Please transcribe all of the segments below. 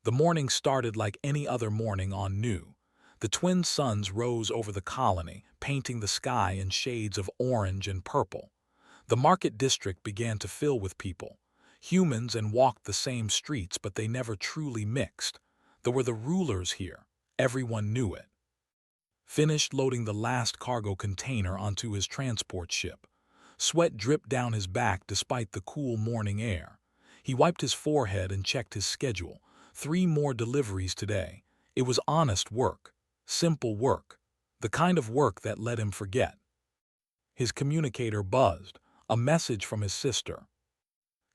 The morning started like any other morning on New. The twin suns rose over the colony, painting the sky in shades of orange and purple. The market district began to fill with people. Humans and walked the same streets, but they never truly mixed. There were the rulers here. Everyone knew it. Finished loading the last cargo container onto his transport ship. Sweat dripped down his back despite the cool morning air. He wiped his forehead and checked his schedule. 3 more deliveries today. It was honest work. Simple work. The kind of work that let him forget. His communicator buzzed. A message from his sister.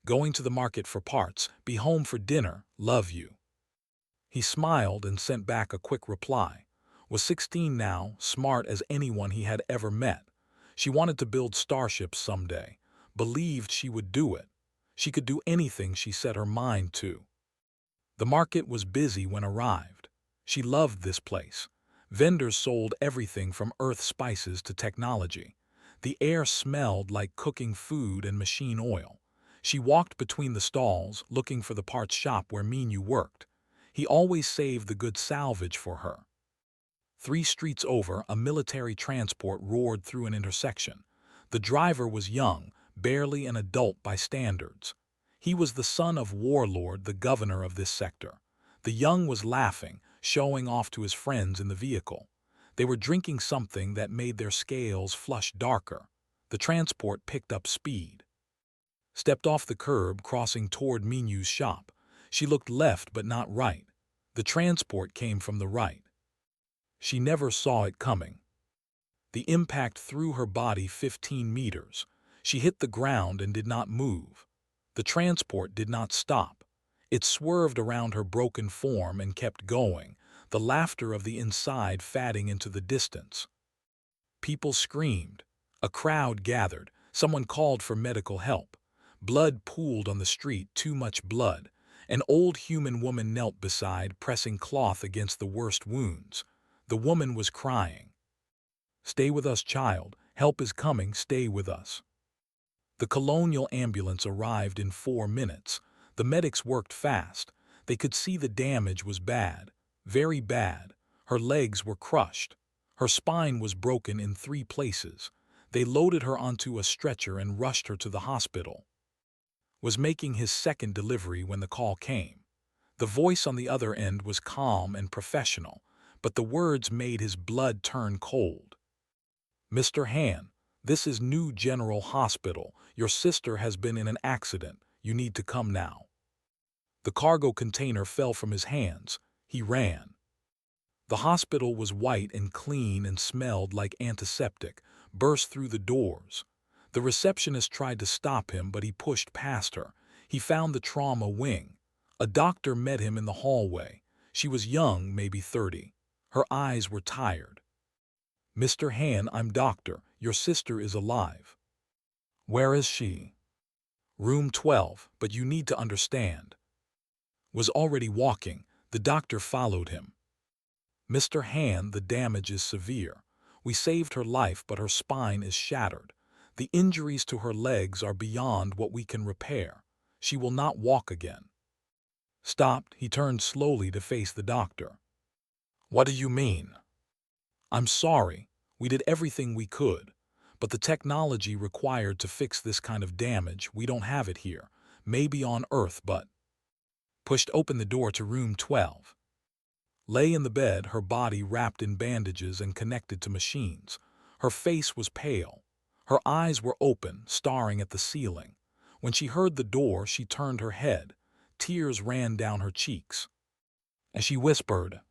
Going to the market for parts. Be home for dinner. Love you. He smiled and sent back a quick reply. Was 16 now, smart as anyone he had ever met. She wanted to build starships someday. Believed she would do it. She could do anything she set her mind to. The market was busy when arrived. She loved this place. Vendors sold everything from earth spices to technology. The air smelled like cooking food and machine oil. She walked between the stalls, looking for the parts shop where Minu worked. He always saved the good salvage for her. 3 streets over, a military transport roared through an intersection. The driver was young, barely an adult by standards. He was the son of Warlord, the governor of this sector. The young was laughing, showing off to his friends in the vehicle. They were drinking something that made their scales flush darker. The transport picked up speed. Stepped off the curb, crossing toward Minu's shop. She looked left but not right. The transport came from the right. She never saw it coming. The impact threw her body 15 meters. She hit the ground and did not move. The transport did not stop. It swerved around her broken form and kept going, the laughter of the inside fading into the distance. People screamed. A crowd gathered. Someone called for medical help. Blood pooled on the street, too much blood. An old human woman knelt beside, pressing cloth against the worst wounds. The woman was crying. "Stay with us, child. Help is coming. Stay with us." The colonial ambulance arrived in 4 minutes. The medics worked fast. They could see the damage was bad, very bad. Her legs were crushed. Her spine was broken in 3 places. They loaded her onto a stretcher and rushed her to the hospital. Was making his second delivery when the call came. The voice on the other end was calm and professional, but the words made his blood turn cold. "Mr. Han, this is New General Hospital. Your sister has been in an accident. You need to come now." The cargo container fell from his hands. He ran. The hospital was white and clean and smelled like antiseptic, burst through the doors. The receptionist tried to stop him, but he pushed past her. He found the trauma wing. A doctor met him in the hallway. She was young, maybe 30. Her eyes were tired. "Mr. Han, I'm doctor. Your sister is alive." "Where is she?" "Room 12, but you need to understand." Was already walking. The doctor followed him. "Mr. Han, the damage is severe. We saved her life, but her spine is shattered. The injuries to her legs are beyond what we can repair. She will not walk again." Stopped, he turned slowly to face the doctor. "What do you mean?" "I'm sorry. We did everything we could. But the technology required to fix this kind of damage, we don't have it here. Maybe on Earth, but..." Pushed open the door to room 12. Lay in the bed, her body wrapped in bandages and connected to machines. Her face was pale. Her eyes were open, staring at the ceiling. When she heard the door, she turned her head. Tears ran down her cheeks. As she whispered,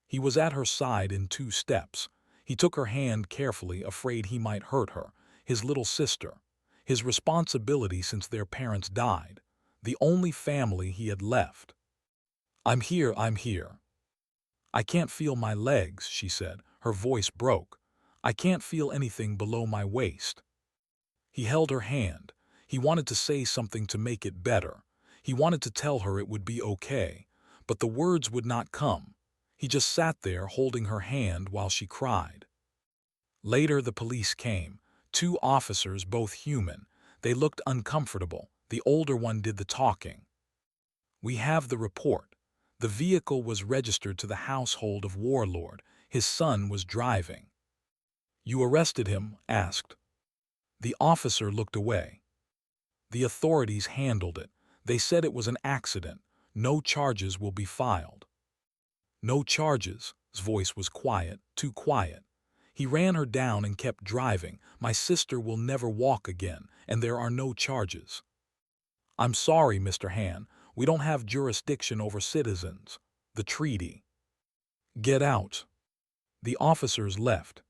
he was at her side in 2 steps. He took her hand carefully, afraid he might hurt her. His little sister. His responsibility since their parents died. The only family he had left. I'm here. "I can't feel my legs," she said. Her voice broke. "I can't feel anything below my waist." He held her hand. He wanted to say something to make it better. He wanted to tell her it would be okay, but the words would not come. He just sat there holding her hand while she cried. Later the police came. 2 officers, both human. They looked uncomfortable. The older one did the talking. "We have the report. The vehicle was registered to the household of Warlord. His son was driving. "You arrested him?" asked. The officer looked away. "The authorities handled it. They said it was an accident. No charges will be filed." "No charges?" His voice was quiet, too quiet. "He ran her down and kept driving. My sister will never walk again, and there are no charges." "I'm sorry, Mr. Han. We don't have jurisdiction over citizens. The treaty." "Get out." The officers left.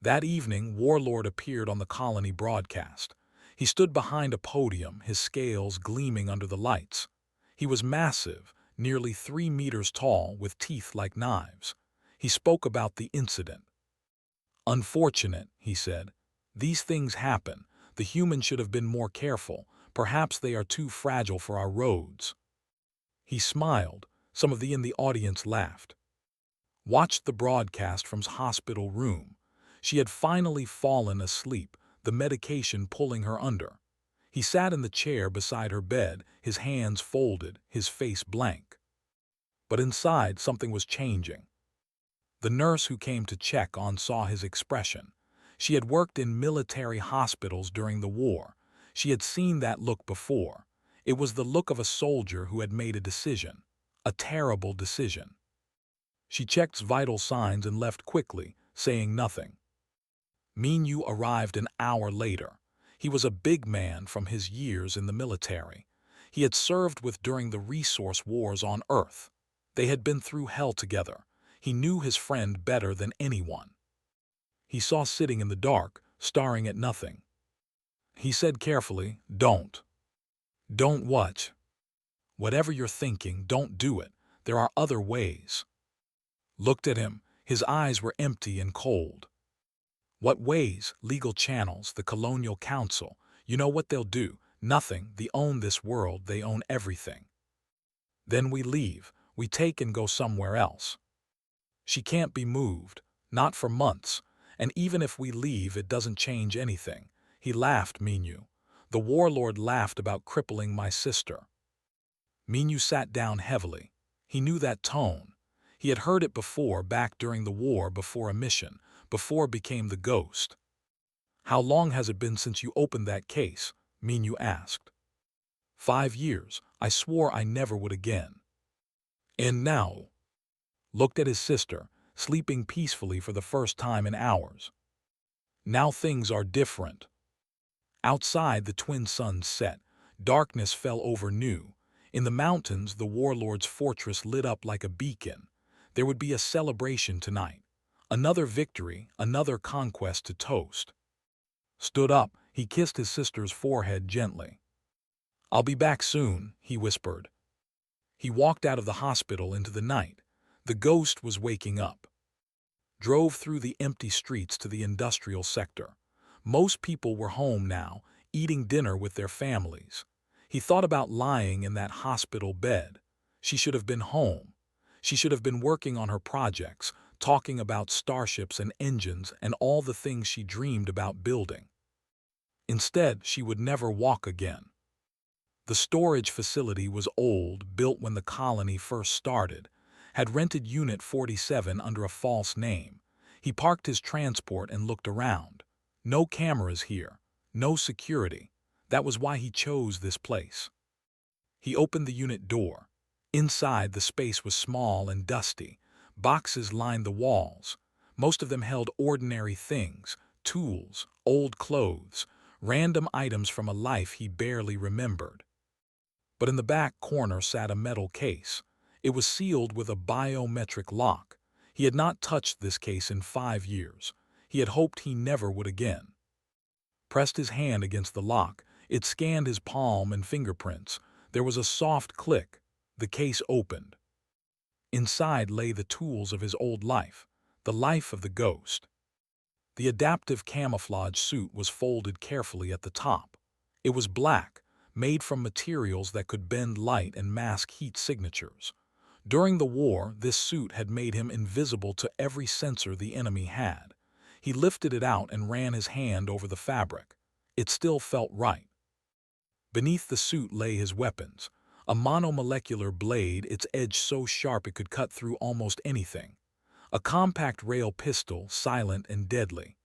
That evening, Warlord appeared on the colony broadcast. He stood behind a podium, his scales gleaming under the lights. He was massive, nearly 3 meters tall, with teeth like knives. He spoke about the incident. "Unfortunate," he said. "These things happen. The humans should have been more careful. Perhaps they are too fragile for our roads." He smiled. Some of the in the audience laughed. Watched the broadcast from his hospital room. She had finally fallen asleep, the medication pulling her under. He sat in the chair beside her bed, his hands folded, his face blank. But inside, something was changing. The nurse who came to check on saw his expression. She had worked in military hospitals during the war. She had seen that look before. It was the look of a soldier who had made a decision. A terrible decision. She checked vital signs and left quickly, saying nothing. Minyu arrived an hour later. He was a big man from his years in the military. He had served with during the resource wars on Earth. They had been through hell together. He knew his friend better than anyone. He saw sitting in the dark, staring at nothing. He said carefully, "Don't. Don't what? Whatever you're thinking, don't do it. There are other ways." Looked at him. His eyes were empty and cold. "What ways?" "Legal channels, the colonial council. You know what they'll do? Nothing. They own this world. They own everything. Then we leave. We take and go somewhere else. She can't be moved. Not for months. And even if we leave, it doesn't change anything." He laughed, Minyu. "The Warlord laughed about crippling my sister." Minyu sat down heavily. He knew that tone. He had heard it before, back during the war, before a mission, before became the ghost. "How long has it been since you opened that case?" Minyu asked. 5 years. I swore I never would again." "And now?" Looked at his sister, sleeping peacefully for the first time in hours. "Now things are different." Outside, the twin suns set. Darkness fell over Nu. In the mountains, the Warlord's fortress lit up like a beacon. There would be a celebration tonight. Another victory, another conquest to toast. Stood up, he kissed his sister's forehead gently. "I'll be back soon," he whispered. He walked out of the hospital into the night. The ghost was waking up. Drove through the empty streets to the industrial sector. Most people were home now, eating dinner with their families. He thought about lying in that hospital bed. She should have been home. She should have been working on her projects, talking about starships and engines and all the things she dreamed about building. Instead, she would never walk again. The storage facility was old, built when the colony first started, had rented Unit 47 under a false name. He parked his transport and looked around. No cameras here, no security. That was why he chose this place. He opened the unit door. Inside, the space was small and dusty. Boxes lined the walls. Most of them held ordinary things, tools, old clothes, random items from a life he barely remembered. But in the back corner sat a metal case. It was sealed with a biometric lock. He had not touched this case in 5 years. He had hoped he never would again. Pressed his hand against the lock. It scanned his palm and fingerprints. There was a soft click. The case opened. Inside lay the tools of his old life, the life of the ghost. The adaptive camouflage suit was folded carefully at the top. It was black, made from materials that could bend light and mask heat signatures. During the war, this suit had made him invisible to every sensor the enemy had. He lifted it out and ran his hand over the fabric. It still felt right. Beneath the suit lay his weapons. A monomolecular blade, its edge so sharp it could cut through almost anything. A compact rail pistol, silent and deadly.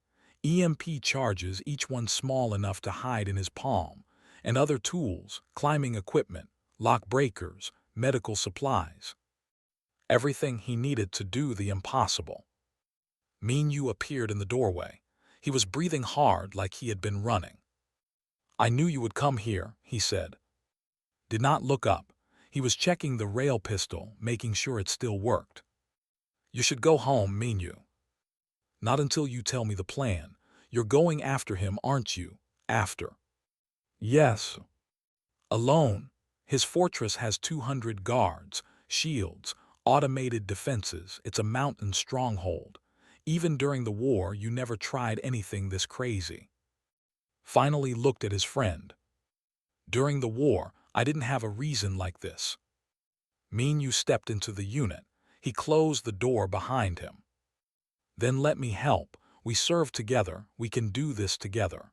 EMP charges, each one small enough to hide in his palm. And other tools, climbing equipment, lock breakers, medical supplies. Everything he needed to do the impossible. Minyu appeared in the doorway. He was breathing hard like he had been running. "I knew you would come here," he said. Did not look up. He was checking the rail pistol, making sure it still worked. "You should go home, Minyu." "Not until you tell me the plan. You're going after him, aren't you?" "After." "Yes." "Alone. His fortress has 200 guards, shields, automated defenses. It's a mountain stronghold. Even during the war, you never tried anything this crazy." Finally looked at his friend. "During the war, I didn't have a reason like this." Minyu stepped into the unit. He closed the door behind him. "Then let me help. We serve together. We can do this together."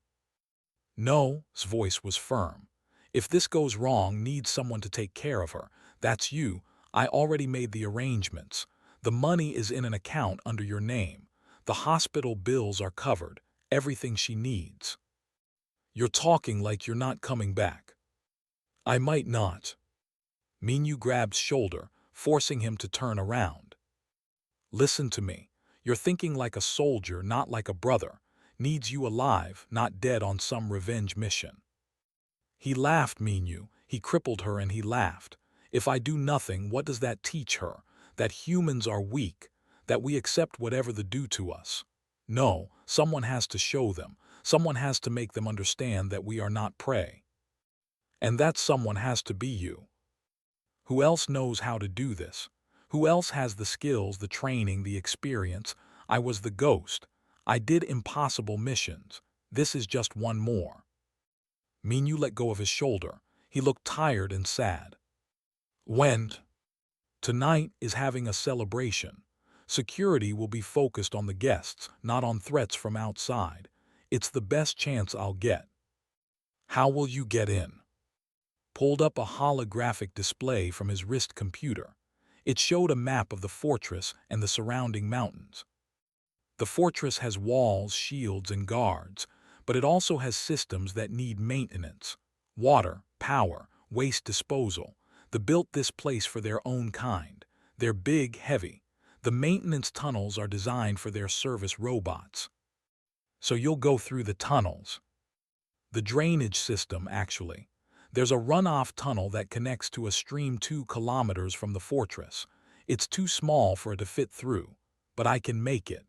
"No," his voice was firm. "If this goes wrong, need someone to take care of her. That's you. I already made the arrangements. The money is in an account under your name. The hospital bills are covered. Everything she needs." "You're talking like you're not coming back." "I might not." Minyu grabbed shoulder, forcing him to turn around. "Listen to me. You're thinking like a soldier, not like a brother. Needs you alive, not dead on some revenge mission." He laughed, Minyu. He crippled her and he laughed. "If I do nothing, what does that teach her? That humans are weak, that we accept whatever they do to us. No, someone has to show them. Someone has to make them understand that we are not prey. And that someone has to be you. Who else knows how to do this? Who else has the skills, the training, the experience? I was the ghost. I did impossible missions. This is just one more." Minyu let go of his shoulder. He looked tired and sad. "When? Tonight is having a celebration. Security will be focused on the guests, not on threats from outside. It's the best chance I'll get." "How will you get in?" Pulled up a holographic display from his wrist computer. It showed a map of the fortress and the surrounding mountains. "The fortress has walls, shields, and guards, but it also has systems that need maintenance. Water, power, waste disposal. They built this place for their own kind. They're big, heavy. The maintenance tunnels are designed for their service robots. So you'll go through the tunnels." "The drainage system, actually. There's a runoff tunnel that connects to a stream 2 kilometers from the fortress. It's too small for it to fit through, but I can make it."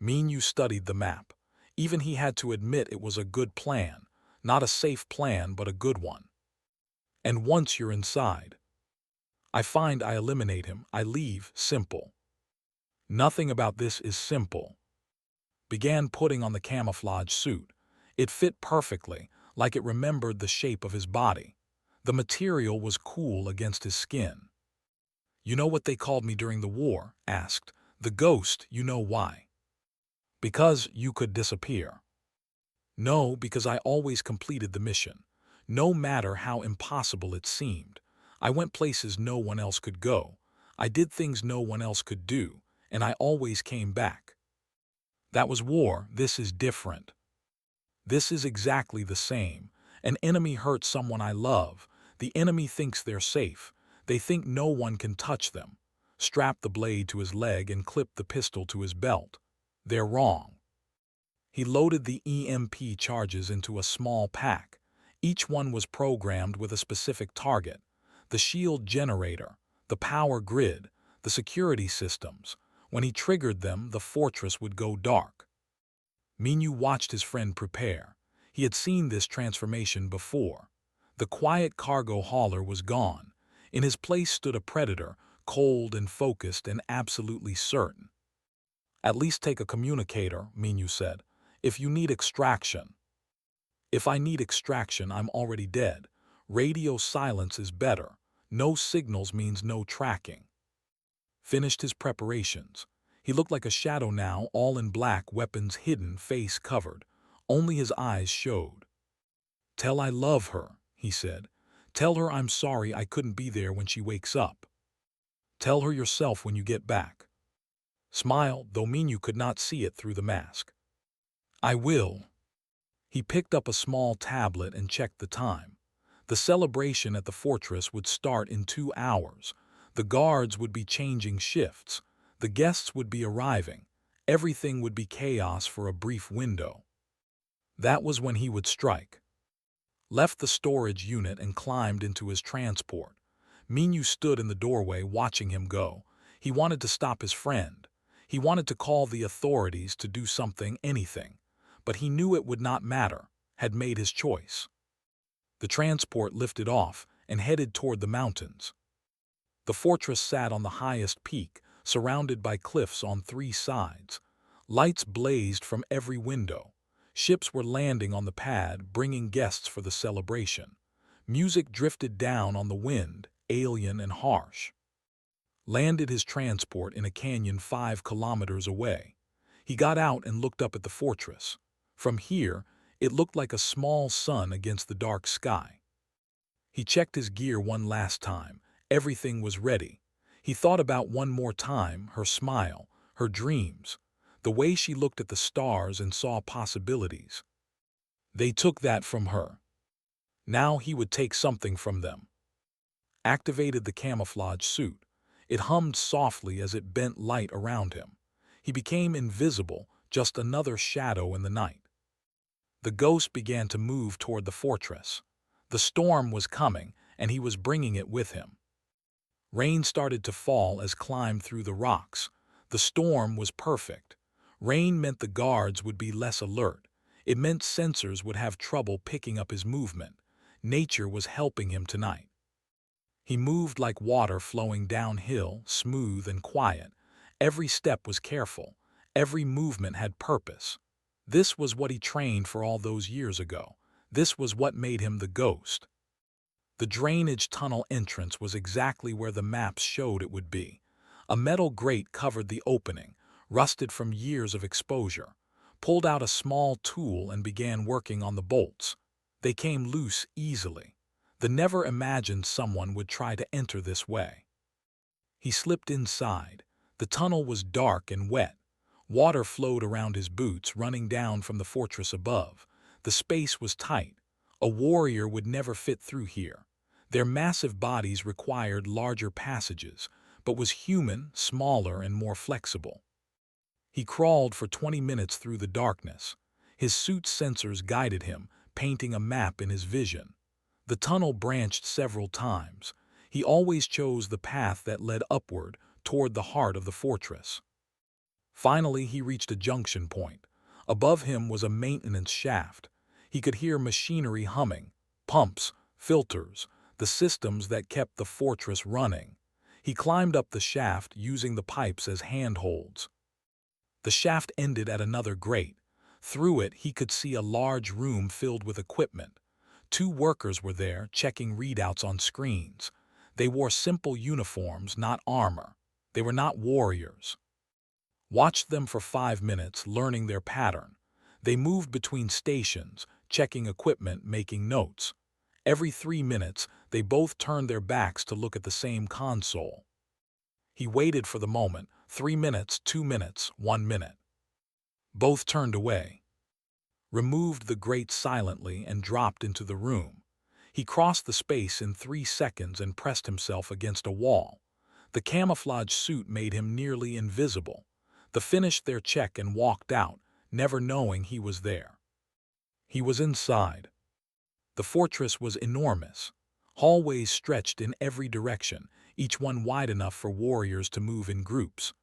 Minyu studied the map. Even he had to admit it was a good plan. Not a safe plan, but a good one. "And once you're inside, I find I eliminate him, I leave, simple." "Nothing about this is simple." Began putting on the camouflage suit. It fit perfectly, like it remembered the shape of his body. The material was cool against his skin. "You know what they called me during the war?" asked. "The ghost, you know why?" "Because you could disappear." "No, because I always completed the mission. No matter how impossible it seemed. I went places no one else could go. I did things no one else could do, and I always came back." "That was war. This is different." "This is exactly the same. An enemy hurts someone I love. The enemy thinks they're safe. They think no one can touch them. Strap the blade to his leg and clip the pistol to his belt. They're wrong." He loaded the EMP charges into a small pack. Each one was programmed with a specific target. The shield generator, the power grid, the security systems. When he triggered them, the fortress would go dark. Minyu watched his friend prepare. He had seen this transformation before. The quiet cargo hauler was gone. In his place stood a predator, cold and focused and absolutely certain. "At least take a communicator," Minyu said. "If you need extraction." "If I need extraction, I'm already dead. Radio silence is better. No signals means no tracking." Finished his preparations. He looked like a shadow now, all in black, weapons hidden, face covered. Only his eyes showed. "Tell I love her," he said. Tell her I'm sorry I couldn't be there when she wakes up. Tell her yourself when you get back. Smile, though Minyu could not see it through the mask. I will. He picked up a small tablet and checked the time. The celebration at the fortress would start in 2 hours. The guards would be changing shifts. The guests would be arriving. Everything would be chaos for a brief window. That was when he would strike. Left the storage unit and climbed into his transport. Minyu stood in the doorway watching him go. He wanted to stop his friend. He wanted to call the authorities to do something, anything. But he knew it would not matter, had made his choice. The transport lifted off and headed toward the mountains. The fortress sat on the highest peak, surrounded by cliffs on 3 sides. Lights blazed from every window. Ships were landing on the pad, bringing guests for the celebration. Music drifted down on the wind, alien and harsh. Landed his transport in a canyon 5 kilometers away. He got out and looked up at the fortress. From here, it looked like a small sun against the dark sky. He checked his gear one last time. Everything was ready. He thought about one more time, her smile, her dreams, the way she looked at the stars and saw possibilities. They took that from her. Now he would take something from them. Activated the camouflage suit. It hummed softly as it bent light around him. He became invisible, just another shadow in the night. The ghost began to move toward the fortress. The storm was coming, and he was bringing it with him. Rain started to fall as climbed through the rocks. The storm was perfect. Rain meant the guards would be less alert. It meant sensors would have trouble picking up his movement. Nature was helping him tonight. He moved like water flowing downhill, smooth and quiet. Every step was careful. Every movement had purpose. This was what he trained for all those years ago. This was what made him the ghost. The drainage tunnel entrance was exactly where the maps showed it would be. A metal grate covered the opening, rusted from years of exposure. Pulled out a small tool and began working on the bolts. They came loose easily. The never imagined someone would try to enter this way. He slipped inside. The tunnel was dark and wet. Water flowed around his boots, running down from the fortress above. The space was tight. A warrior would never fit through here. Their massive bodies required larger passages, but was human, smaller, and more flexible. He crawled for 20 minutes through the darkness. His suit's sensors guided him, painting a map in his vision. The tunnel branched several times. He always chose the path that led upward, toward the heart of the fortress. Finally, he reached a junction point. Above him was a maintenance shaft. He could hear machinery humming, pumps, filters, the systems that kept the fortress running. He climbed up the shaft using the pipes as handholds. The shaft ended at another grate. Through it, he could see a large room filled with equipment. 2 workers were there, checking readouts on screens. They wore simple uniforms, not armor. They were not warriors. Watched them for 5 minutes, learning their pattern. They moved between stations, checking equipment, making notes. Every 3 minutes, they both turned their backs to look at the same console. He waited for the moment. 3 minutes, 2 minutes, 1 minute. Both turned away. Removed the grate silently and dropped into the room. He crossed the space in 3 seconds and pressed himself against a wall. The camouflage suit made him nearly invisible. They finished their check and walked out, never knowing he was there. He was inside. The fortress was enormous. Hallways stretched in every direction, each one wide enough for warriors to move in groups.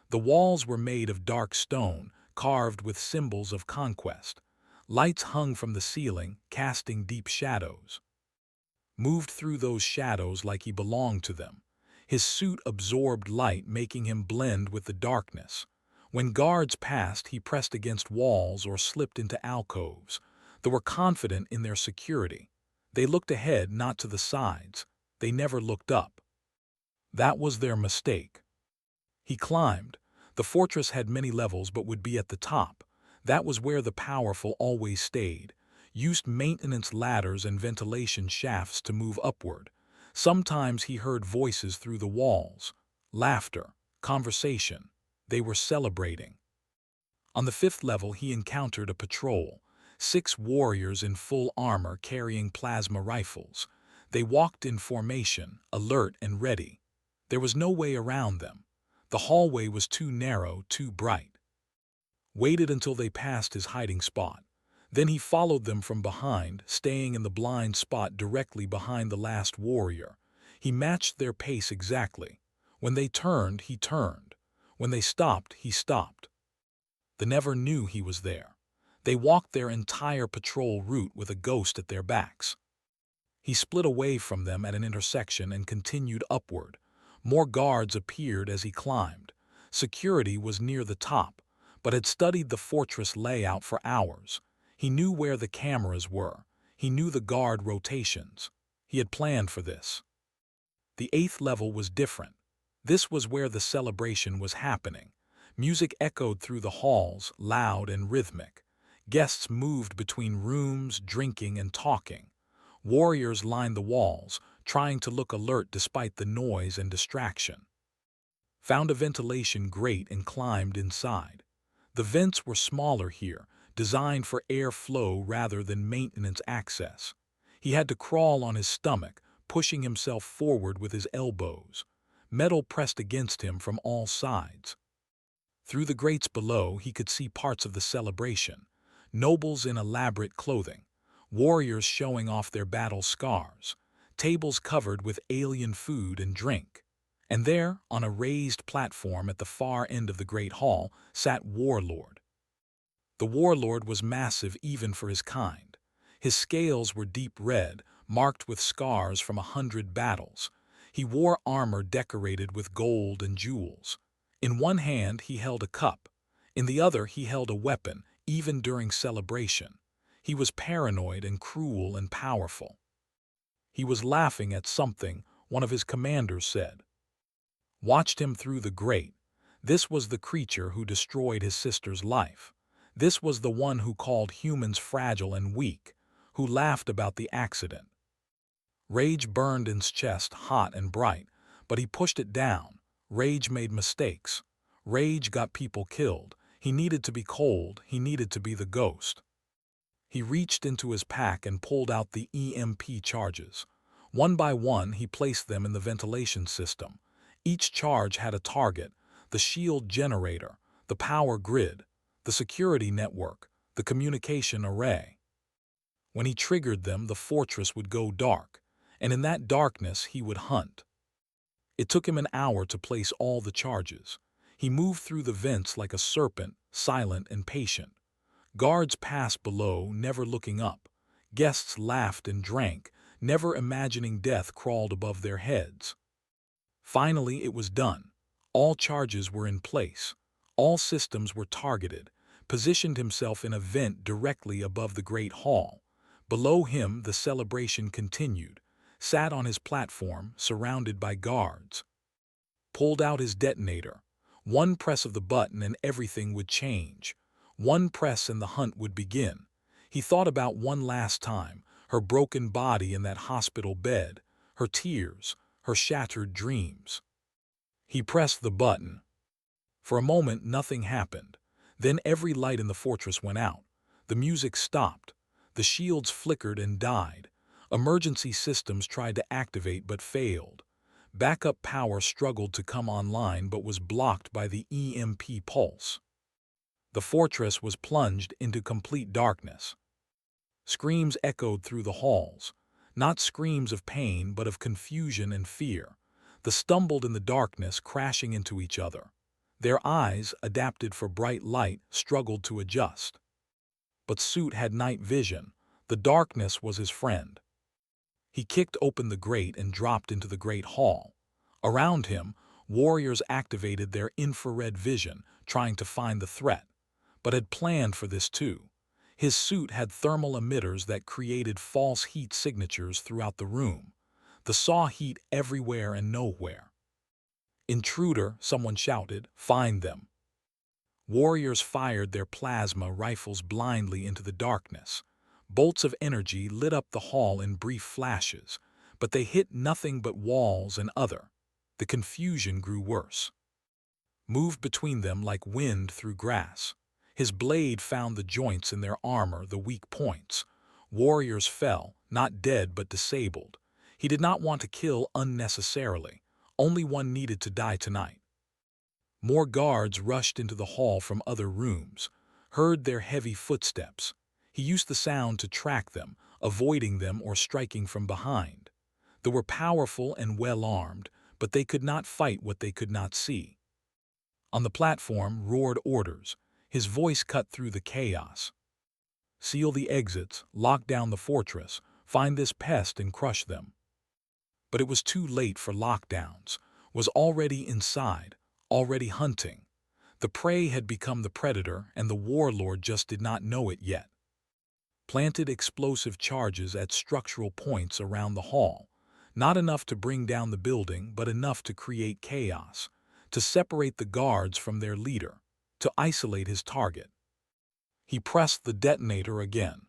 The walls were made of dark stone, carved with symbols of conquest. Lights hung from the ceiling, casting deep shadows. Moved through those shadows like he belonged to them. His suit absorbed light, making him blend with the darkness. When guards passed, he pressed against walls or slipped into alcoves. They were confident in their security. They looked ahead, not to the sides. They never looked up. That was their mistake. He climbed. The fortress had many levels but would be at the top. That was where the powerful always stayed. used maintenance ladders and ventilation shafts to move upward. Sometimes he heard voices through the walls, laughter, conversation. They were celebrating. On the 5th level, he encountered a patrol, 6 warriors in full armor carrying plasma rifles. They walked in formation, alert and ready. There was no way around them. The hallway was too narrow, too bright. Waited until they passed his hiding spot. Then he followed them from behind, staying in the blind spot directly behind the last warrior. He matched their pace exactly. When they turned, he turned. When they stopped, he stopped. They never knew he was there. They walked their entire patrol route with a ghost at their backs. He split away from them at an intersection and continued upward. More guards appeared as he climbed. Security was near the top, but had studied the fortress layout for hours. He knew where the cameras were. He knew the guard rotations. He had planned for this. The 8th level was different. This was where the celebration was happening. Music echoed through the halls, loud and rhythmic. Guests moved between rooms, drinking and talking. Warriors lined the walls, trying to look alert despite the noise and distraction. Found a ventilation grate and climbed inside. The vents were smaller here, designed for airflow rather than maintenance access. He had to crawl on his stomach, pushing himself forward with his elbows. Metal pressed against him from all sides. Through the grates below, he could see parts of the celebration. Nobles in elaborate clothing, warriors showing off their battle scars, tables covered with alien food and drink. And there, on a raised platform at the far end of the great hall, sat Warlord. The Warlord was massive even for his kind. His scales were deep red, marked with scars from 100 battles. He wore armor decorated with gold and jewels. In one hand he held a cup. In the other he held a weapon, even during celebration. He was paranoid and cruel and powerful. He was laughing at something, one of his commanders said. Watched him through the grate. This was the creature who destroyed his sister's life. This was the one who called humans fragile and weak, who laughed about the accident. Rage burned in his chest hot and bright, but he pushed it down. Rage made mistakes. Rage got people killed. He needed to be cold. He needed to be the ghost. He reached into his pack and pulled out the EMP charges. One by one, he placed them in the ventilation system. Each charge had a target: the shield generator, the power grid, the security network, the communication array. When he triggered them, the fortress would go dark, and in that darkness he would hunt. It took him an hour to place all the charges. He moved through the vents like a serpent, silent and patient. Guards passed below, never looking up. Guests laughed and drank, never imagining death crawled above their heads. Finally, it was done. All charges were in place. All systems were targeted. Positioned himself in a vent directly above the great hall. Below him, the celebration continued. Sat on his platform, surrounded by guards. Pulled out his detonator. One press of the button and everything would change. One press and the hunt would begin. He thought about one last time, her broken body in that hospital bed, her tears, her shattered dreams. He pressed the button. For a moment, nothing happened. Then every light in the fortress went out. The music stopped. The shields flickered and died. Emergency systems tried to activate but failed. Backup power struggled to come online but was blocked by the EMP pulse. The fortress was plunged into complete darkness. Screams echoed through the halls. Not screams of pain but of confusion and fear. They stumbled in the darkness, crashing into each other. Their eyes, adapted for bright light, struggled to adjust. But Suit had night vision. The darkness was his friend. He kicked open the grate and dropped into the great hall. Around him, warriors activated their infrared vision, trying to find the threat, but had planned for this too. His suit had thermal emitters that created false heat signatures throughout the room. They saw heat everywhere and nowhere. "Intruder," someone shouted, "find them." Warriors fired their plasma rifles blindly into the darkness. Bolts of energy lit up the hall in brief flashes, but they hit nothing but walls and other. The confusion grew worse. Moved between them like wind through grass. His blade found the joints in their armor, the weak points. Warriors fell, not dead but disabled. He did not want to kill unnecessarily. Only one needed to die tonight. More guards rushed into the hall from other rooms, heard their heavy footsteps. He used the sound to track them, avoiding them or striking from behind. They were powerful and well-armed, but they could not fight what they could not see. On the platform roared orders. His voice cut through the chaos. Seal the exits, lock down the fortress, find this pest and crush them. But it was too late for lockdowns. Was already inside, already hunting. The prey had become the predator, and the warlord just did not know it yet. Planted explosive charges at structural points around the hall. Not enough to bring down the building, but enough to create chaos, to separate the guards from their leader, to isolate his target. He pressed the detonator again.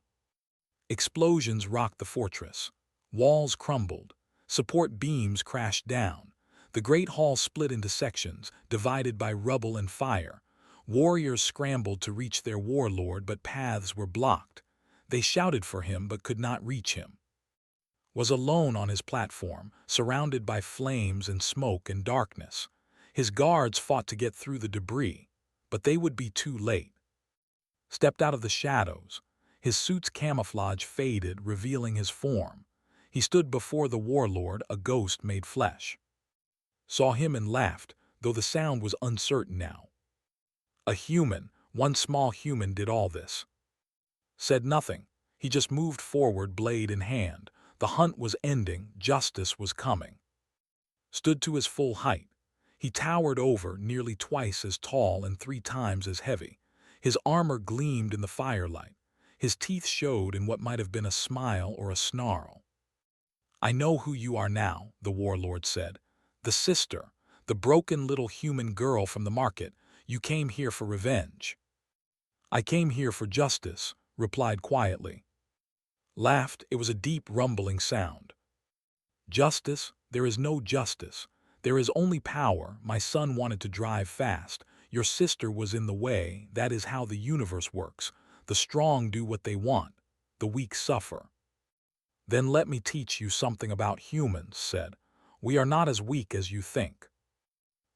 Explosions rocked the fortress. Walls crumbled. Support beams crashed down. The great hall split into sections, divided by rubble and fire. Warriors scrambled to reach their warlord, but paths were blocked. They shouted for him but could not reach him. Was alone on his platform, surrounded by flames and smoke and darkness. His guards fought to get through the debris, but they would be too late. Stepped out of the shadows. His suit's camouflage faded, revealing his form. He stood before the warlord, a ghost made flesh. Saw him and laughed, though the sound was uncertain now. A human, one small human did all this. Said nothing. He just moved forward, blade in hand. The hunt was ending, justice was coming. Stood to his full height. He towered over, nearly twice as tall and 3 times as heavy. His armor gleamed in the firelight. His teeth showed in what might have been a smile or a snarl. "I know who you are now," the warlord said. "The sister, the broken little human girl from the market. You came here for revenge." "I came here for justice," replied quietly. Laughed, it was a deep rumbling sound. "Justice? There is no justice. There is only power. My son wanted to drive fast. Your sister was in the way. That is how the universe works. The strong do what they want. The weak suffer." "Then let me teach you something about humans," said. "We are not as weak as you think."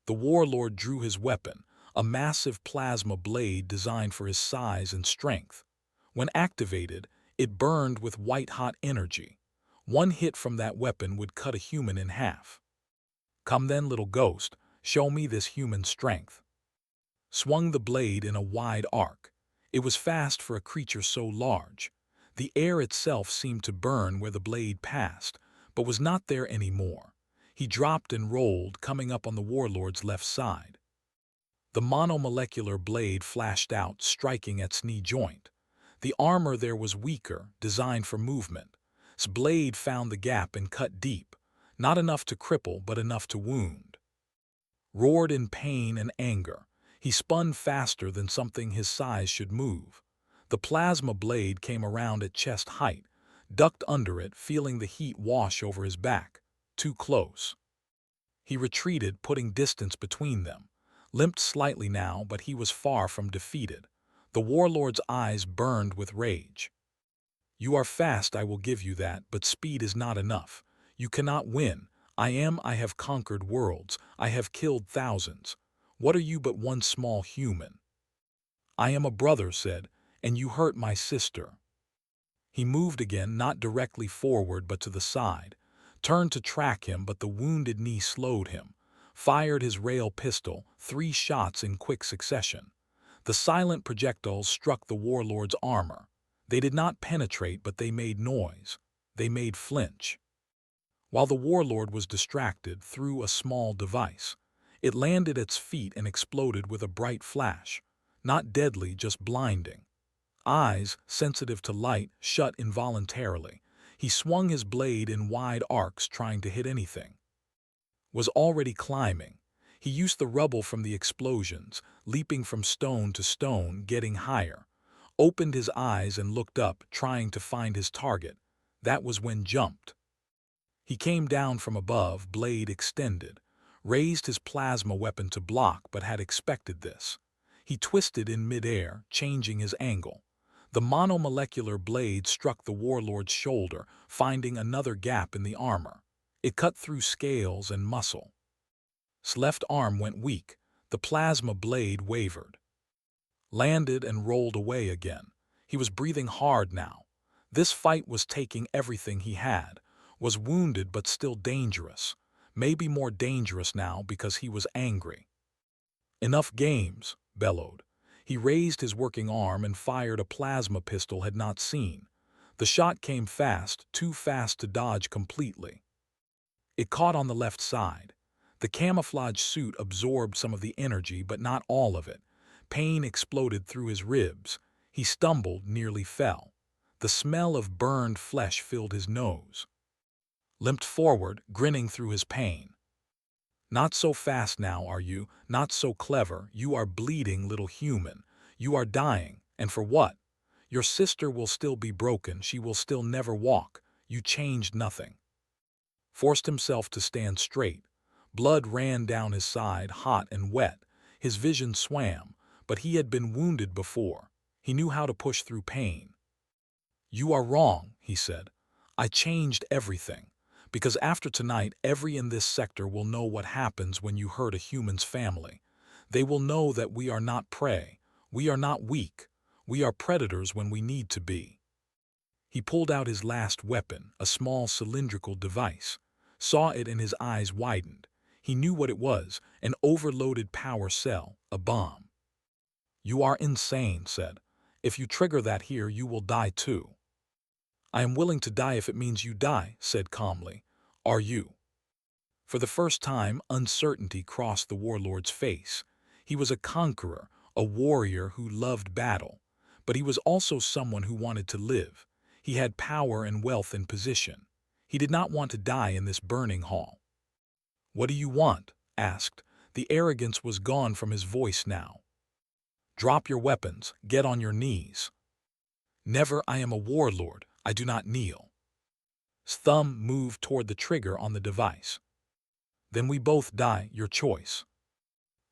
The warlord drew his weapon, a massive plasma blade designed for his size and strength. When activated, it burned with white-hot energy. One hit from that weapon would cut a human in half. "Come then, little ghost, show me this human strength." Swung the blade in a wide arc. It was fast for a creature so large. The air itself seemed to burn where the blade passed, but was not there anymore. He dropped and rolled, coming up on the warlord's left side. The monomolecular blade flashed out, striking at its knee joint. The armor there was weaker, designed for movement. Its blade found the gap and cut deep, not enough to cripple but enough to wound. Roared in pain and anger. He spun faster than something his size should move. The plasma blade came around at chest height, ducked under it, feeling the heat wash over his back. Too close. He retreated, putting distance between them. Limped slightly now, but he was far from defeated. The warlord's eyes burned with rage. "You are fast, I will give you that, but speed is not enough. You cannot win. I have conquered worlds. I have killed thousands. What are you but one small human?" "I am a brother," said, "and you hurt my sister." He moved again, not directly forward but to the side. Turned to track him, but the wounded knee slowed him. Fired his rail pistol, 3 shots in quick succession. The silent projectiles struck the warlord's armor. They did not penetrate, but they made noise. They made flinch. While the warlord was distracted, threw a small device. It landed at its feet and exploded with a bright flash. Not deadly, just blinding. Eyes, sensitive to light, shut involuntarily. He swung his blade in wide arcs, trying to hit anything. Was already climbing. He used the rubble from the explosions, leaping from stone to stone, getting higher. opened his eyes and looked up, trying to find his target. That was when jumped. He came down from above, blade extended, raised his plasma weapon to block, but had expected this. He twisted in midair, changing his angle. The monomolecular blade struck the warlord's shoulder, finding another gap in the armor. It cut through scales and muscle. His left arm went weak. The plasma blade wavered, landed and rolled away again. He was breathing hard now. This fight was taking everything he had, was wounded but still dangerous. Maybe more dangerous now because he was angry. Enough games, bellowed. He raised his working arm and fired a plasma pistol had not seen. The shot came fast, too fast to dodge completely. It caught on the left side. The camouflage suit absorbed some of the energy, but not all of it. Pain exploded through his ribs. He stumbled, nearly fell. The smell of burned flesh filled his nose. Limped forward, grinning through his pain. Not so fast now, are you? Not so clever. You are bleeding, little human. You are dying. And for what? Your sister will still be broken. She will still never walk. You changed nothing. Forced himself to stand straight. Blood ran down his side, hot and wet. His vision swam, but he had been wounded before. He knew how to push through pain. You are wrong, he said. I changed everything. Because after tonight, every in this sector will know what happens when you hurt a human's family. They will know that we are not prey. We are not weak. We are predators when we need to be. He pulled out his last weapon, a small cylindrical device. Saw it and his eyes widened. He knew what it was, an overloaded power cell, a bomb. You are insane, said. If you trigger that here, you will die too. I am willing to die if it means you die, said calmly. Are you? For the first time, uncertainty crossed the warlord's face. He was a conqueror, a warrior who loved battle. But he was also someone who wanted to live. He had power and wealth and position. He did not want to die in this burning hall. What do you want? Asked. The arrogance was gone from his voice now. Drop your weapons. Get on your knees. Never. I am a warlord. I do not kneel. His thumb moved toward the trigger on the device. Then we both die, your choice.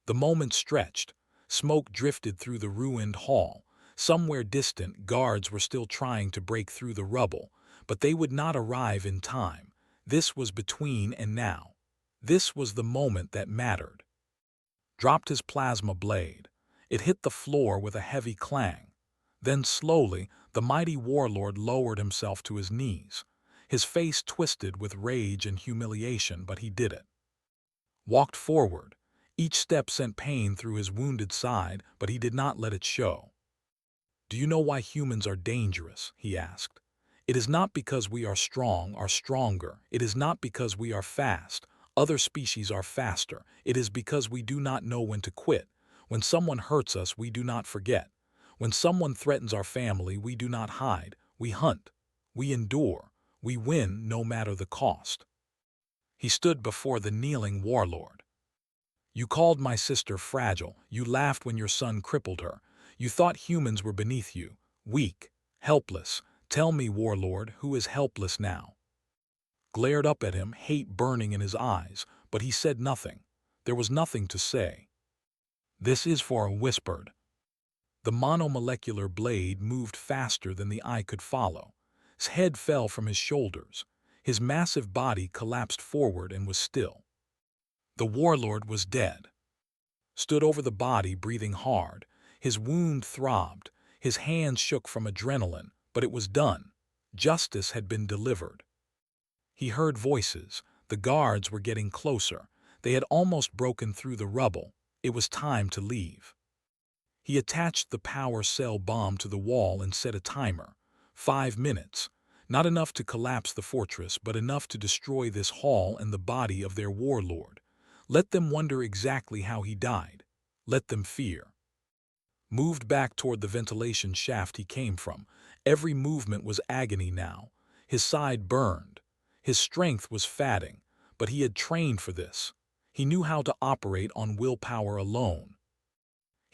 The moment stretched. Smoke drifted through the ruined hall. Somewhere distant, guards were still trying to break through the rubble, but they would not arrive in time. This was between and now. This was the moment that mattered. Dropped his plasma blade. It hit the floor with a heavy clang. Then slowly, the mighty warlord lowered himself to his knees. His face twisted with rage and humiliation, but he did it. Walked forward. Each step sent pain through his wounded side, but he did not let it show. Do you know why humans are dangerous? He asked. It is not because we are strong or stronger. It is not because we are fast. Other species are faster. It is because we do not know when to quit. When someone hurts us, we do not forget. When someone threatens our family, we do not hide. We hunt. We endure. We win no matter the cost. He stood before the kneeling warlord. You called my sister fragile. You laughed when your son crippled her. You thought humans were beneath you, weak, helpless. Tell me, warlord, who is helpless now? Glared up at him, hate burning in his eyes, but he said nothing. There was nothing to say. This is for a whispered. The monomolecular blade moved faster than the eye could follow. His head fell from his shoulders. His massive body collapsed forward and was still. The warlord was dead. Stood over the body, breathing hard. His wound throbbed. His hands shook from adrenaline, but it was done. Justice had been delivered. He heard voices. The guards were getting closer. They had almost broken through the rubble. It was time to leave. He attached the power cell bomb to the wall and set a timer. 5 minutes. Not enough to collapse the fortress, but enough to destroy this hall and the body of their warlord. Let them wonder exactly how he died. Let them fear. Moved back toward the ventilation shaft he came from. Every movement was agony now. His side burned. His strength was fading, but he had trained for this. He knew how to operate on willpower alone.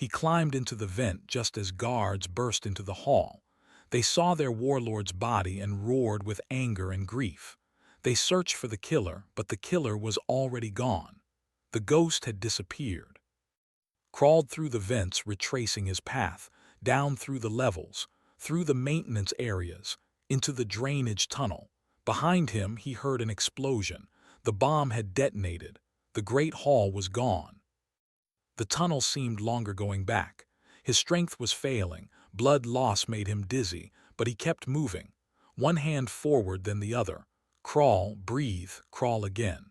He climbed into the vent just as guards burst into the hall. They saw their warlord's body and roared with anger and grief. They searched for the killer, but the killer was already gone. The ghost had disappeared. Crawled through the vents, retracing his path, down through the levels, through the maintenance areas, into the drainage tunnel. Behind him, he heard an explosion. The bomb had detonated. The great hall was gone. The tunnel seemed longer going back. His strength was failing. Blood loss made him dizzy, but he kept moving. One hand forward, then the other. Crawl, breathe, crawl again.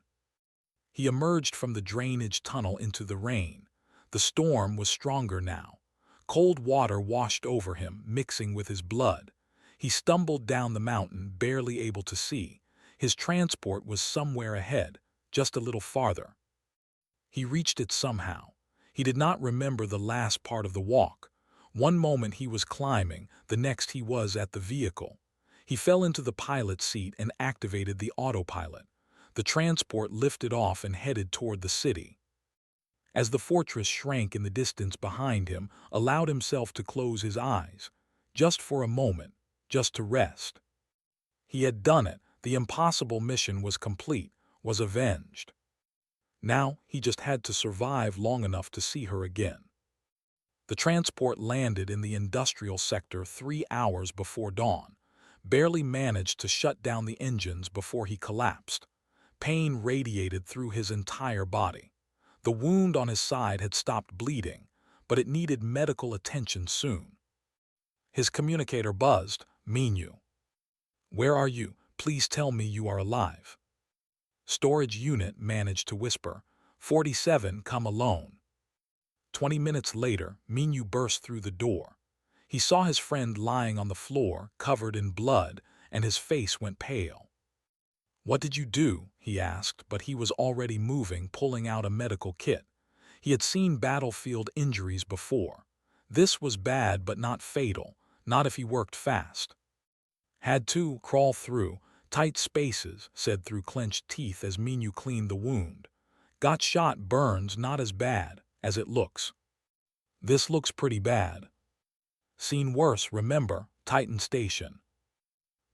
He emerged from the drainage tunnel into the rain. The storm was stronger now. Cold water washed over him, mixing with his blood. He stumbled down the mountain, barely able to see. His transport was somewhere ahead, just a little farther. He reached it somehow. He did not remember the last part of the walk. One moment he was climbing, the next he was at the vehicle. He fell into the pilot's seat and activated the autopilot. The transport lifted off and headed toward the city. As the fortress shrank in the distance behind him, allowed himself to close his eyes, just for a moment, just to rest. He had done it. The impossible mission was complete, was avenged. Now he just had to survive long enough to see her again. The transport landed in the industrial sector 3 hours before dawn, barely managed to shut down the engines before he collapsed. Pain radiated through his entire body. The wound on his side had stopped bleeding, but it needed medical attention soon. His communicator buzzed. "Minu. Where are you? Please tell me you are alive." Storage unit managed to whisper, 47, come alone. 20 minutes later, Minu burst through the door. He saw his friend lying on the floor, covered in blood, and his face went pale. "What did you do?" he asked, but he was already moving, pulling out a medical kit. He had seen battlefield injuries before. This was bad but not fatal, not if he worked fast. "Had to crawl through tight spaces," said through clenched teeth as Minu cleaned the wound. "Got shot, burns not as bad as it looks." "This looks pretty bad." "Seen worse, remember, Titan Station."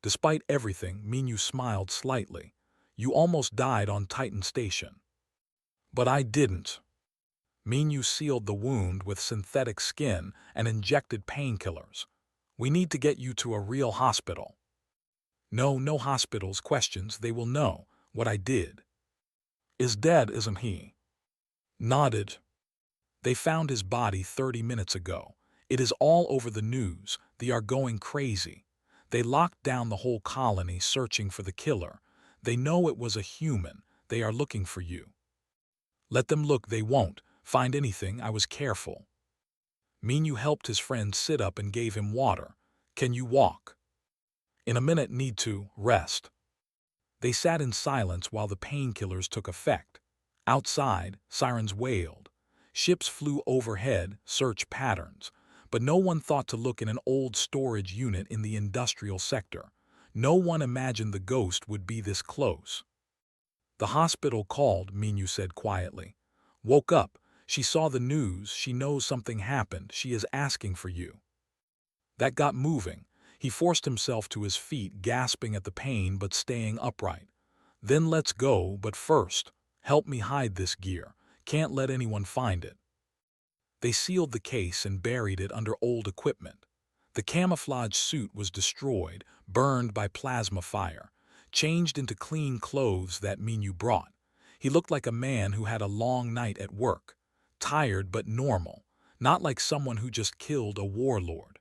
Despite everything, Minu smiled slightly. "You almost died on Titan Station." "But I didn't." Minu sealed the wound with synthetic skin and injected painkillers. "We need to get you to a real hospital." No hospitals questions, they will know what I did." "Is dead, isn't he?" Nodded. "They found his body 30 minutes ago. It is all over the news. They are going crazy. They locked down the whole colony searching for the killer. They know it was a human. They are looking for you." "Let them look, they won't find anything. I was careful." Minu helped his friend sit up and gave him water. "Can you walk?" "In a minute, need to rest." They sat in silence while the painkillers took effect. Outside, sirens wailed. Ships flew overhead, search patterns. But no one thought to look in an old storage unit in the industrial sector. No one imagined the ghost would be this close. "The hospital called," Minu said quietly. "Woke up. She saw the news. She knows something happened. She is asking for you." That got moving. He forced himself to his feet, gasping at the pain but staying upright. "Then let's go, but first, help me hide this gear. Can't let anyone find it." They sealed the case and buried it under old equipment. The camouflage suit was destroyed, burned by plasma fire, changed into clean clothes that Minu brought. He looked like a man who had a long night at work, tired but normal, not like someone who just killed a warlord.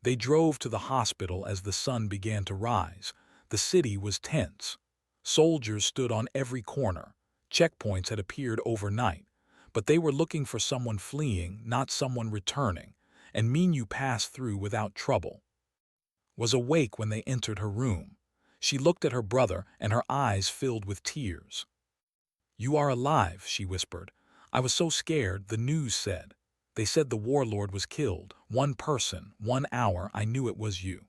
They drove to the hospital as the sun began to rise. The city was tense. Soldiers stood on every corner. Checkpoints had appeared overnight, but they were looking for someone fleeing, not someone returning, and Minu passed through without trouble. Was awake when they entered her room. She looked at her brother and her eyes filled with tears. "You are alive," she whispered. "I was so scared, the news said. They said the warlord was killed. One person, 1 hour, I knew it was you."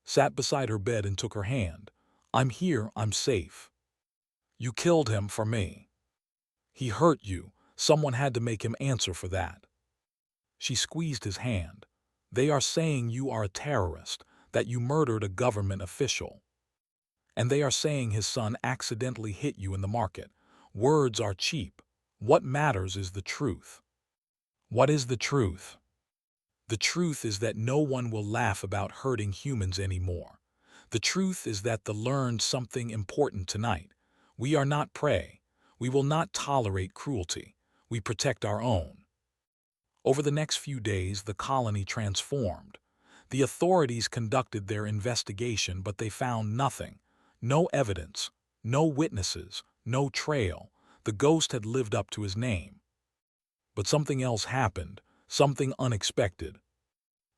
Sat beside her bed and took her hand. "I'm here, I'm safe." "You killed him for me." "He hurt you. Someone had to make him answer for that." She squeezed his hand. "They are saying you are a terrorist, that you murdered a government official. And they are saying his son accidentally hit you in the market. Words are cheap. What matters is the truth." "What is the truth?" "The truth is that no one will laugh about hurting humans anymore. The truth is that they learned something important tonight. We are not prey. We will not tolerate cruelty. We protect our own." Over the next few days, the colony transformed. The authorities conducted their investigation, but they found nothing. No evidence, no witnesses, no trail. The ghost had lived up to his name. But something else happened, something unexpected.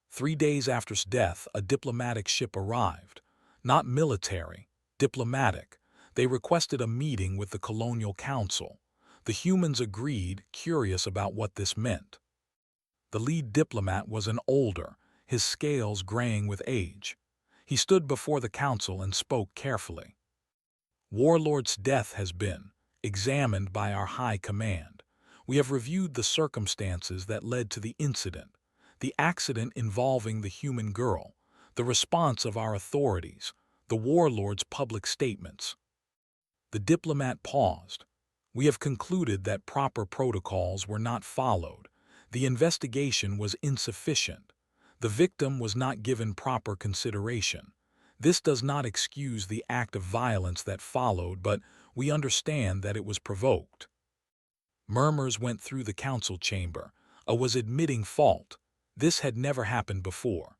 3 days after his death, a diplomatic ship arrived. Not military, diplomatic. They requested a meeting with the Colonial Council. The humans agreed, curious about what this meant. The lead diplomat was an older, his scales graying with age. He stood before the council and spoke carefully. "Warlord's death has been examined by our high command. We have reviewed the circumstances that led to the incident, the accident involving the human girl, the response of our authorities, the warlord's public statements." The diplomat paused. "We have concluded that proper protocols were not followed. The investigation was insufficient. The victim was not given proper consideration. This does not excuse the act of violence that followed, but we understand that it was provoked." Murmurs went through the council chamber. Was admitting fault. This had never happened before.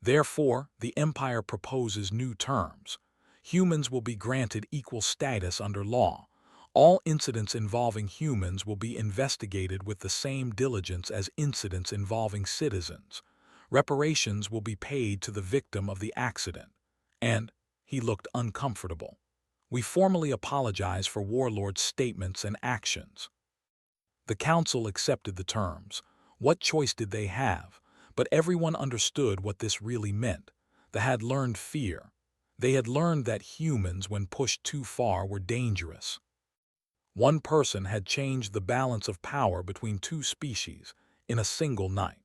Therefore, the Empire proposes new terms. Humans will be granted equal status under law. All incidents involving humans will be investigated with the same diligence as incidents involving citizens. Reparations will be paid to the victim of the accident. And he looked uncomfortable. "We formally apologize for Warlord's statements and actions." The council accepted the terms. What choice did they have? But everyone understood what this really meant. They had learned fear. They had learned that humans, when pushed too far, were dangerous. One person had changed the balance of power between two species in a single night.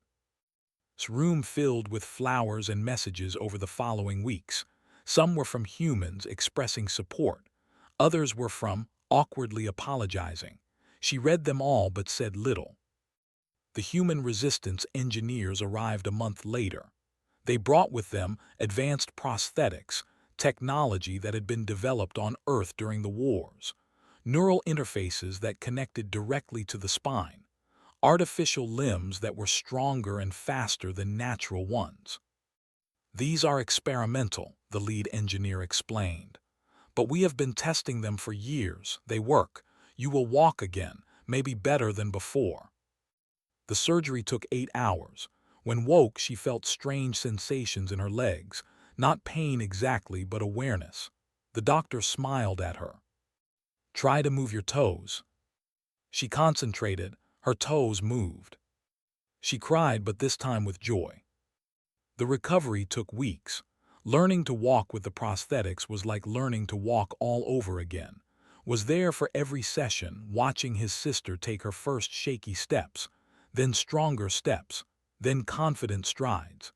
This room filled with flowers and messages over the following weeks. Some were from humans expressing support. Others were from awkwardly apologizing. She read them all but said little. The human resistance engineers arrived a month later. They brought with them advanced prosthetics, technology that had been developed on Earth during the wars, neural interfaces that connected directly to the spine, artificial limbs that were stronger and faster than natural ones. "These are experimental," the lead engineer explained. "But we have been testing them for years. They work. You will walk again, maybe better than before." The surgery took 8 hours. When woke, she felt strange sensations in her legs, not pain exactly, but awareness. The doctor smiled at her. "Try to move your toes." She concentrated. Her toes moved. She cried, but this time with joy. The recovery took weeks. Learning to walk with the prosthetics was like learning to walk all over again. Was there for every session, watching his sister take her first shaky steps, then stronger steps, then confident strides.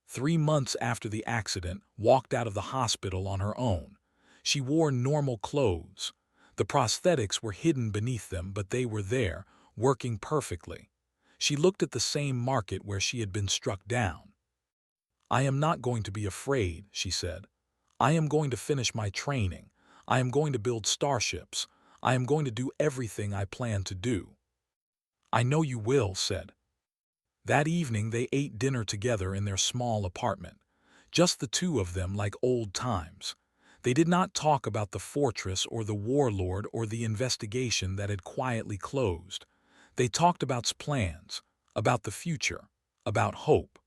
3 months after the accident, walked out of the hospital on her own. She wore normal clothes. The prosthetics were hidden beneath them, but they were there, working perfectly. She looked at the same market where she had been struck down. "I am not going to be afraid," she said. "I am going to finish my training. I am going to build starships. I am going to do everything I plan to do." "I know you will," said. That evening they ate dinner together in their small apartment. Just the two of them, like old times. They did not talk about the fortress or the warlord or the investigation that had quietly closed. They talked about plans, about the future, about hope.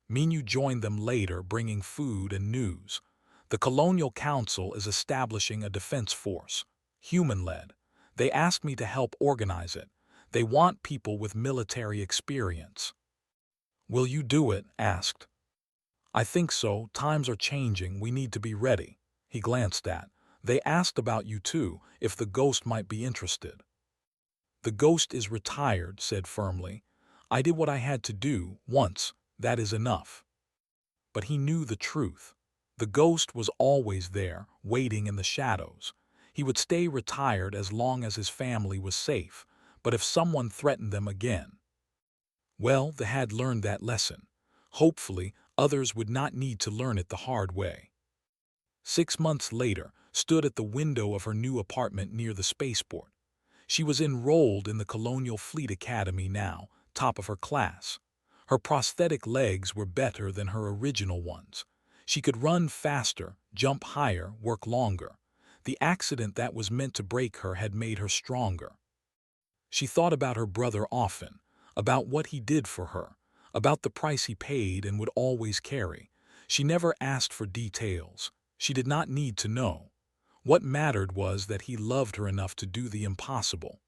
Minu joined them later, bringing food and news. The Colonial Council is establishing a defense force, human-led. They asked me to help organize it. They want people with military experience. "Will you do it?" asked. "I think so. Times are changing. We need to be ready." He glanced at. "They asked about you too, if the ghost might be interested." "The ghost is retired," said firmly. I did what I had to do once, that is enough. But he knew the truth. The ghost was always there, waiting in the shadows. He would stay retired as long as his family was safe, but if someone threatened them again, well, they had learned that lesson. Hopefully, others would not need to learn it the hard way. 6 months later, stood at the window of her new apartment near the spaceport. She was enrolled in the Colonial Fleet Academy now, top of her class. Her prosthetic legs were better than her original ones. She could run faster, jump higher, work longer. The accident that was meant to break her had made her stronger. She thought about her brother often, about what he did for her, about the price he paid and would always carry. She never asked for details. She did not need to know. What mattered was that he loved her enough to do the impossible.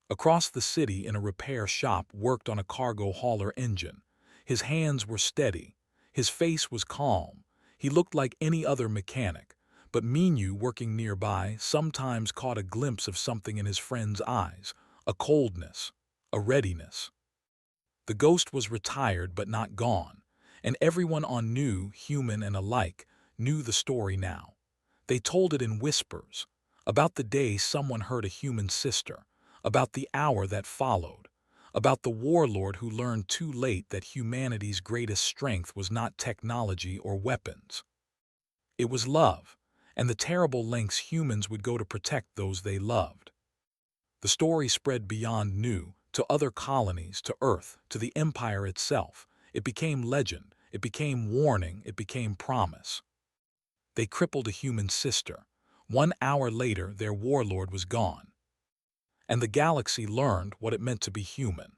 Across the city in a repair shop worked on a cargo hauler engine. His hands were steady. His face was calm. He looked like any other mechanic, but Minu, working nearby, sometimes caught a glimpse of something in his friend's eyes, a coldness, a readiness. The ghost was retired but not gone, and everyone on New, human and alike, knew the story now. They told it in whispers, about the day someone hurt a human sister, about the hour that followed, about the warlord who learned too late that humanity's greatest strength was not technology or weapons. It was love, and the terrible lengths humans would go to protect those they loved. The story spread beyond New, to other colonies, to Earth, to the Empire itself. It became legend, it became warning, it became promise. They crippled a human sister. 1 hour later, their warlord was gone. And the galaxy learned what it meant to be human.